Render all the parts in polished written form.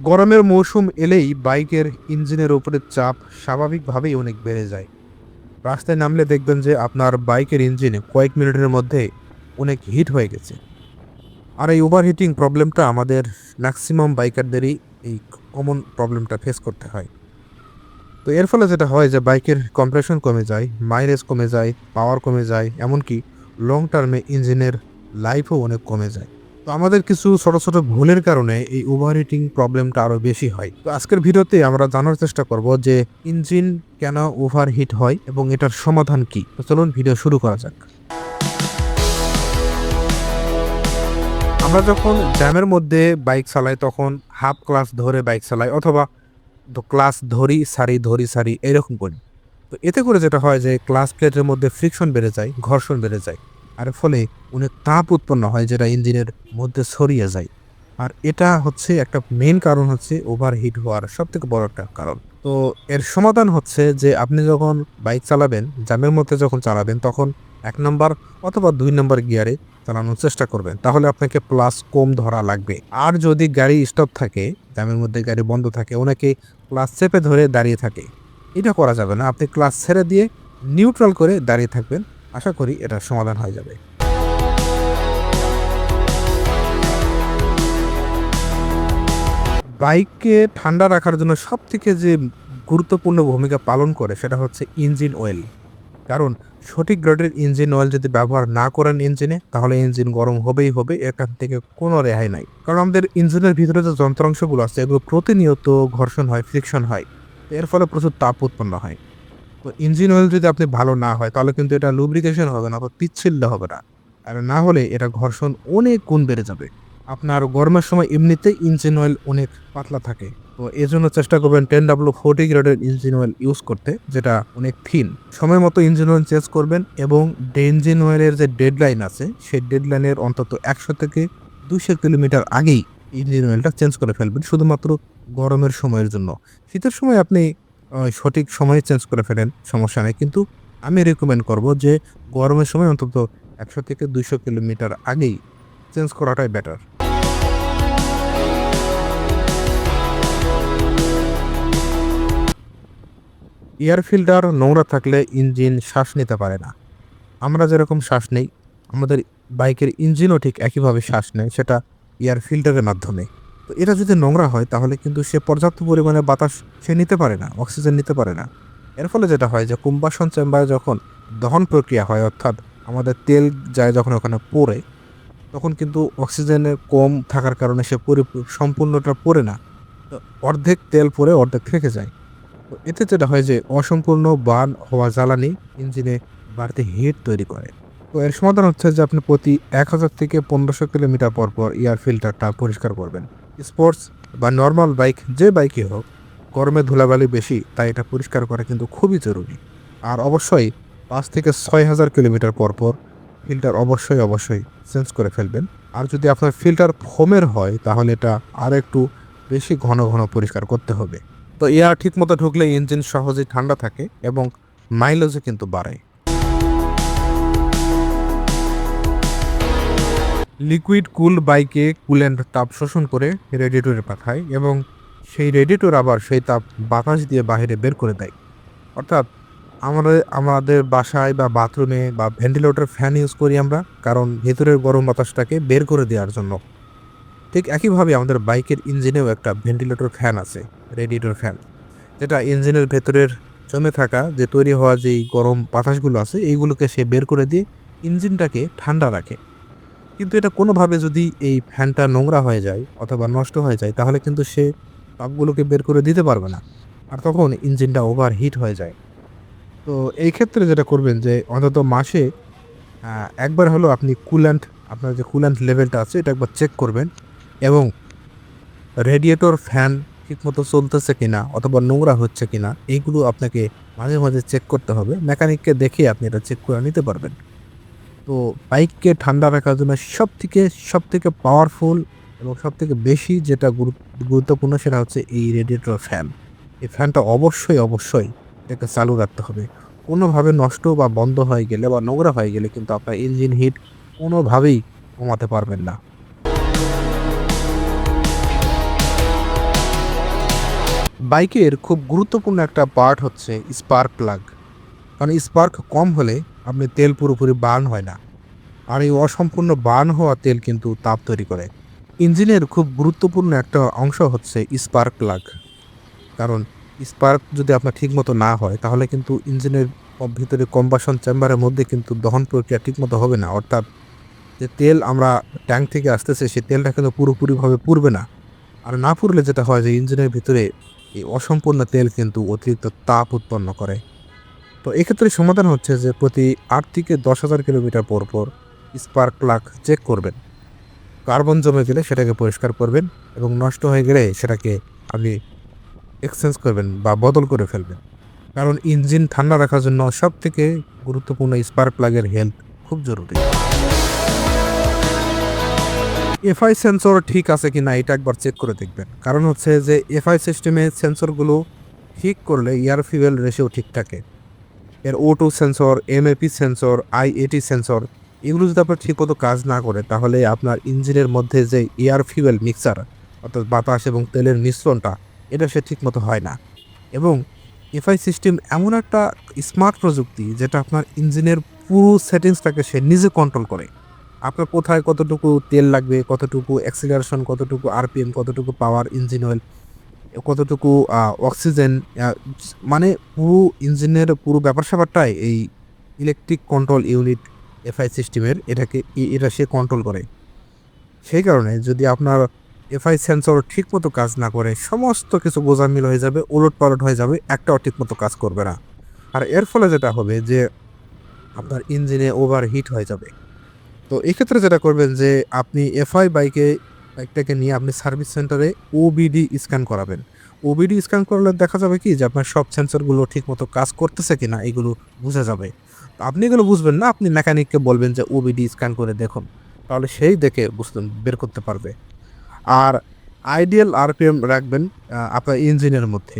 গরমের মৌসুম এলেই বাইকের ইঞ্জিনের উপরে চাপ স্বাভাবিকভাবেই অনেক বেড়ে যায়। রাস্তায় নামলে দেখবেন যে আপনার বাইকের ইঞ্জিন কয়েক মিনিটের মধ্যে অনেক হিট হয়ে গেছে। আর এই ওভারহিটিং প্রবলেমটা আমাদের ম্যাক্সিমাম বাইকারদেরই এই কমন প্রবলেমটা ফেস করতে হয়। তো এর ফলে যেটা হয় যে বাইকের কম্প্রেশন কমে যায়, মাইলেজ কমে যায়, পাওয়ার কমে যায়, এমনকি লং টার্মে ইঞ্জিনের লাইফও অনেক কমে যায়। তো আমাদের কিছু ছোট, ছোট ভুলের কারণে এই ওভারহিটিং প্রবলেমটা আরো বেশি হয়। তো আজকের ভিডিওতে আমরা জানার চেষ্টা করব যে ইঞ্জিন কেন ওভারহিট হয় এবং এটার সমাধান কি? তো চলুন ভিডিও শুরু করা যাক। আমরা যখন জ্যামের মধ্যে বাইক চালাই তখন হাফ ক্লাচ ধরে বাইক চালাই অথবা ক্লাচ ধরি সারি এরকম করি। তো এতে করে যেটা হয় যে ক্লাচ প্লেটের মধ্যে ফ্রিকশন বেড়ে যায়, ঘর্ষণ বেড়ে যায়। আর এর ফলে অনেক তাপ উৎপন্ন হয় যেটা ইঞ্জিনের মধ্যে ছড়িয়ে যায়। আর এটা হচ্ছে একটা মেইন কারণ হচ্ছে ওভারহিট হওয়ার সবথেকে বড় একটা কারণ। তো এর সমাধান হচ্ছে যে আপনি যখন বাইক চালাবেন, জ্যামের মধ্যে যখন চালাবেন তখন ১ নাম্বার অথবা ২ নাম্বার গিয়ারে চালানোর চেষ্টা করবেন। তাহলে আপনাকে প্লাস কম ধরা লাগবে। আর যদি গাড়ি স্টপ থাকে, জ্যামের মধ্যে গাড়ি বন্ধ থাকে, অনেকে ক্লাচ চেপে ধরে দাঁড়িয়ে থাকে। এটা করা যাবে না। আপনি ক্লাচ ছেড়ে দিয়ে নিউট্রাল করে দাঁড়িয়ে থাকবেন। আশা করি এটার সমাধান হয়ে যাবে। বাইককে ঠান্ডা রাখার জন্য সবথেকে যে গুরুত্বপূর্ণ ভূমিকা পালন করে সেটা হচ্ছে ইঞ্জিন অয়েল। কারণ সঠিক গ্রেডের ইঞ্জিন অয়েল যদি ব্যবহার না করেন ইঞ্জিনে তাহলে ইঞ্জিন গরম হবেই হবে, এখান থেকে কোনো রেহাই নাই। কারণ আমাদের ইঞ্জিনের ভিতরে যে যন্ত্রাংশগুলো আছে এগুলো প্রতিনিয়ত ঘর্ষণ হয়, ফ্রিকশন হয়। এর ফলে প্রচুর তাপ উৎপন্ন হয়। তো ইঞ্জিন অয়েল যদি আপনি ভালো না হয় তাহলে কিন্তু এটা লুব্রিকেশন হবে না বা পিচ্ছিল হবে না। আর না হলে এটা ঘর্ষণ অনেক গুণ বেড়ে যাবে। আপনার গরমের সময় এমনিতেই ইঞ্জিন অয়েল অনেক পাতলা থাকে। তো এজন্য চেষ্টা করবেন 10W40 গ্রেডের ইঞ্জিন অয়েল ইউজ করতে, যেটা অনেক থিন। সময় মতো ইঞ্জিন অয়েল চেঞ্জ করবেন এবং ইঞ্জিন অয়েলের যে ডেডলাইন আছে সেই ডেডলাইনের অন্তত ১০০ থেকে ২০০ কিলোমিটার আগেই ইঞ্জিন অয়েলটা চেঞ্জ করে ফেলবেন শুধুমাত্র গরমের সময়ের জন্য। শীতের সময় আপনি সঠিক সময়ে চেঞ্জ করে ফেলেন, সমস্যা নেই। কিন্তু আমি রিকমেন্ড করব যে গরমের সময় অন্তত ১০০ থেকে ২০০ কিলোমিটার আগেই চেঞ্জ করাটাই বেটার। এয়ার ফিল্টার নোংরা থাকলে ইঞ্জিন শ্বাস নিতে পারে না। আমরা যেরকম শ্বাস নেই, আমাদের বাইকের ইঞ্জিনও ঠিক একইভাবে শ্বাস নেয়, সেটা এয়ার ফিল্টারের মাধ্যমে। তো এটা যদি নোংরা হয় তাহলে কিন্তু সে পর্যাপ্ত পরিমাণে বাতাস সে নিতে পারে না, অক্সিজেন নিতে পারে না। এর ফলে যেটা হয় যে কম্বাশন চেম্বারে যখন দহন প্রক্রিয়া হয়, অর্থাৎ আমাদের তেল যায় যখন ওখানে পোড়ে, তখন কিন্তু অক্সিজেনের কম থাকার কারণে সে সম্পূর্ণটা পোড়ে না। তো অর্ধেক তেল পড়ে অর্ধেক থেকে যায়। তো এতে যেটা হয় যে অসম্পূর্ণ বার্ন হওয়া জ্বালানি ইঞ্জিনে বাড়তি হিট তৈরি করে। তো এর সমাধান হচ্ছে যে আপনি প্রতি ১০০০ থেকে ১৫০০ কিলোমিটার পর পর এয়ার ফিল্টারটা পরিষ্কার করবেন। স্পোর্টস বা নর্মাল বাইক যে বাইকই হোক, গরমে ধুলাবালি বেশি তাই এটা পরিষ্কার করা কিন্তু খুবই জরুরি। আর অবশ্যই ৫ থেকে ৬,০০০ কিলোমিটার পর পর ফিল্টার অবশ্যই চেঞ্জ করে ফেলবেন। আর যদি আপনার ফিল্টার ফোমের হয় তাহলে এটা আর একটু বেশি ঘন পরিষ্কার করতে হবে। তো এয়ার ঠিকমতো ঢুকলে ইঞ্জিন সহজেই ঠান্ডা থাকে এবং মাইলেজও কিন্তু বাড়ে। লিকুইড কুল বাইকে কুল্যান্ট তাপ শোষণ করে রেডিয়েটরে পাঠায় এবং সেই রেডিয়েটর আবার সেই তাপ বাতাস দিয়ে বাইরে বের করে দেয়। অর্থাৎ আমাদের বাসায় বা বাথরুমে বা ভেন্টিলেটর ফ্যান ইউজ করি আমরা, কারণ ভেতরের গরম বাতাসটাকে বের করে দেওয়ার জন্য। ঠিক একইভাবে আমাদের বাইকের ইঞ্জিনেও একটা ভেন্টিলেটর ফ্যান আছে, রেডিয়েটর ফ্যান। যেটা ইঞ্জিনের ভেতরের জমে থাকা যে তৈরি হওয়া যেই গরম বাতাসগুলো আছে এইগুলোকে সে বের করে দিয়ে ইঞ্জিনটাকে ঠান্ডা রাখে। কিন্তু এটা কোনোভাবে যদি এই ফ্যানটা নোংরা হয়ে যায় অথবা নষ্ট হয়ে যায় তাহলে কিন্তু সে তাপগুলোকে বের করে দিতে পারবে না। আর তখন ইঞ্জিনটা ওভারহিট হয়ে যায়। তো এই ক্ষেত্রে যেটা করবেন যে অন্তত মাসে একবার হলেও আপনি আপনার যে কুল্যান্ট লেভেলটা আছে এটা একবার চেক করবেন এবং রেডিয়েটর ফ্যান ঠিকমতো চলতেছে কিনা অথবা নোংরা হচ্ছে কিনা এইগুলো আপনাকে মাঝে চেক করতে হবে। মেকানিককে দেখে আপনি এটা চেক করে নিতে পারবেন। তো বাইককে ঠান্ডা রাখার জন্য সবথেকে পাওয়ারফুল এবং সবথেকে বেশি যেটা গুরুত্বপূর্ণ সেটা হচ্ছে এই রেডিয়েটর ফ্যান। এই ফ্যানটা অবশ্যই এটাকে চালু রাখতে হবে। কোনোভাবে নষ্ট বা বন্ধ হয়ে গেলে বা নোংরা হয়ে গেলে কিন্তু আপনার ইঞ্জিন হিট কোনোভাবেই কমাতে পারবেন না। বাইকের খুব গুরুত্বপূর্ণ একটা পার্ট হচ্ছে স্পার্ক প্লাগ। কারণ স্পার্ক কম হলে আপনি তেল পুরোপুরি বার্ন হয় না। আর এই অসম্পূর্ণ বার্ন হওয়া তেল কিন্তু তাপ তৈরি করে। ইঞ্জিনের খুব গুরুত্বপূর্ণ একটা অংশ হচ্ছে স্পার্ক প্লাগ। কারণ স্পার্ক যদি আপনার ঠিকমতো না হয় তাহলে কিন্তু ইঞ্জিনের ভিতরে কম্বাসন চেম্বারের মধ্যে কিন্তু দহন প্রক্রিয়া ঠিকমতো হবে না। অর্থাৎ যে তেল আমরা ট্যাঙ্ক থেকে আসতেছে সেই তেলটা কিন্তু পুরোপুরিভাবে পুড়বে না। আর না পুড়লে যেটা হয় যে ইঞ্জিনের ভিতরে এই অসম্পূর্ণ তেল কিন্তু অতিরিক্ত তাপ উৎপন্ন করে। তো এক্ষেত্রে সমাধান হচ্ছে যে প্রতি ৮ থেকে ১০,০০০ কিলোমিটার পর স্পার্ক প্লাগ চেক করবেন। কার্বন জমে গেলে সেটাকে পরিষ্কার করবেন এবং নষ্ট হয়ে গেলে সেটাকে আপনি এক্সচেঞ্জ করবেন বা বদল করে ফেলবেন। কারণ ইঞ্জিন ঠান্ডা রাখার জন্য সবথেকে গুরুত্বপূর্ণ স্পার্ক প্লাগের হেলথ খুব জরুরি। এফআই সেন্সর ঠিক আছে কিনা এটা একবার চেক করে দেখবেন। কারণ হচ্ছে যে এফআই সিস্টেমে সেন্সরগুলো ঠিক করলে এয়ার ফুয়েল রেশিও ঠিক থাকে। এর O2 sensor, MAP sensor, IAT sensor এগুলো যদি আপনার ঠিকমতো কাজ না করে তাহলে আপনার ইঞ্জিনের মধ্যে যে এয়ার ফুয়েল মিক্সার অর্থাৎ বাতাস এবং তেলের মিশ্রণটা এটা সে ঠিকমতো হয় না। এবং এফআই সিস্টেম এমন একটা স্মার্ট প্রযুক্তি যেটা আপনার ইঞ্জিনের পুরো সেটিংসটাকে সে নিজে কন্ট্রোল করে। আপনার কোথায় কতটুকু তেল লাগবে, কতটুকু অ্যাক্সিলারেশন, কতটুকু আরপিএম, কতটুকু পাওয়ার ইঞ্জিন অয়েল, কতটুকু অক্সিজেন, মানে পুরো ইঞ্জিনের পুরো ব্যাপার-স্যাপারটাই এই ইলেকট্রিক কন্ট্রোল ইউনিট এফআই সিস্টেমের এটা সে কন্ট্রোল করে। সেই কারণে যদি আপনার এফআই সেন্সর ঠিকমতো কাজ না করে সমস্ত কিছু গোঁজামিল হয়ে যাবে, ওলটপালট হয়ে যাবে, একটাও ঠিকমতো কাজ করবে না। আর এর ফলে যেটা হবে যে আপনার ইঞ্জিনে ওভারহিট হয়ে যাবে। তো এক্ষেত্রে যেটা করবেন যে আপনি এফআই বাইকটাকে নিয়ে আপনি সার্ভিস সেন্টারে ওবিডি স্ক্যান করাবেন। ওবিডি স্ক্যান করলে দেখা যাবে কি যে আপনার সব সেন্সরগুলো ঠিকমতো কাজ করতেছে কিনা এগুলো বোঝা যাবে। তো আপনি এগুলো বুঝবেন না, আপনি মেকানিককে বলবেন যে ওবিডি স্ক্যান করে দেখুন। তাহলে সেই দেখে বের করতে পারবে। আর আইডিয়াল আরপিএম রাখবেন আপনার ইঞ্জিনের মধ্যে।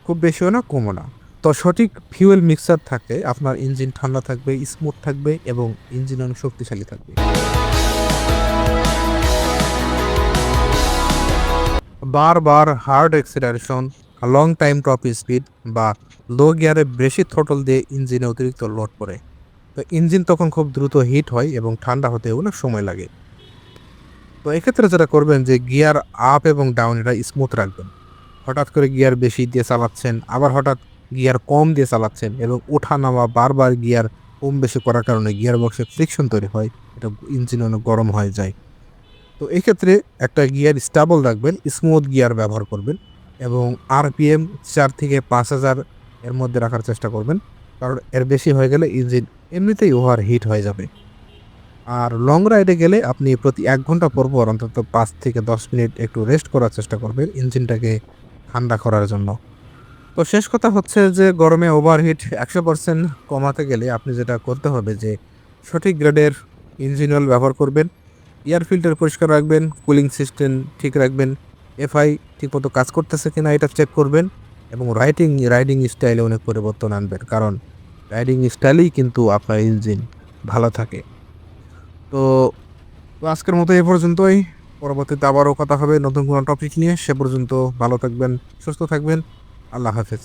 খুব বেশিও না, কমও না। তো সঠিক ফিউয়েল মিক্সার থাকলে আপনার ইঞ্জিন ঠান্ডা থাকবে, স্মুথ থাকবে এবং ইঞ্জিন অনেক শক্তিশালী থাকবে। বারবার hard acceleration, long time top speed বা লো গিয়ারে বেশি থ্রটল দিয়ে ইঞ্জিনে অতিরিক্ত লোড পড়ে। তো ইঞ্জিন তখন খুব দ্রুত হিট হয় এবং ঠান্ডা হতে অনেক সময় লাগে। তো এক্ষেত্রে যেটা করবেন যে গিয়ার আপ এবং ডাউন এটা স্মুথ রাখবেন। হঠাৎ করে গিয়ার বেশি দিয়ে চালাচ্ছেন, আবার হঠাৎ গিয়ার কম দিয়ে চালাচ্ছেন এবং ওঠা-নামা বারবার গিয়ার কম বেশি করার কারণে গিয়ার বক্সে ফ্রিকশন তৈরি হয়। এটা ইঞ্জিন অনেক গরম হয়ে যায়। তো এক্ষেত্রে একটা গিয়ার স্টেবল রাখবেন, স্মুথ গিয়ার ব্যবহার করবেন এবং আরপিএম ৪ থেকে ৫,০০০ এর মধ্যে রাখার চেষ্টা করবেন। কারণ এর বেশি হয়ে গেলে ইঞ্জিন এমনিতেই ওভারহিট হয়ে যাবে। আর লং রাইডে গেলে আপনি প্রতি ১ ঘন্টা পর অন্তত ৫ থেকে ১০ মিনিট একটু রেস্ট করার চেষ্টা করবেন ইঞ্জিনটাকে ঠান্ডা করার জন্য। তো শেষ কথা হচ্ছে যে গরমে ওভারহিট ১০০% কমাতে গেলে আপনি যেটা করতে হবে যে সঠিক গ্রেডের ইঞ্জিন অয়েল ব্যবহার করবেন, এয়ার ফিল্টার পরিষ্কার রাখবেন, কুলিং সিস্টেম ঠিক রাখবেন, এফআই ঠিকমতো কাজ করতেছে কিনা এটা চেক করবেন এবং রাইডিং স্টাইলে অনেক পরিবর্তন আনবেন। কারণ রাইডিং স্টাইলেই কিন্তু আপনার ইঞ্জিন ভালো থাকে। তো তো আজকের মতো এ পর্যন্তই। পরবর্তীতে আবারও কথা হবে নতুন কোনো টপিক নিয়ে। সে পর্যন্ত ভালো থাকবেন, সুস্থ থাকবেন। আল্লাহ হাফেজ।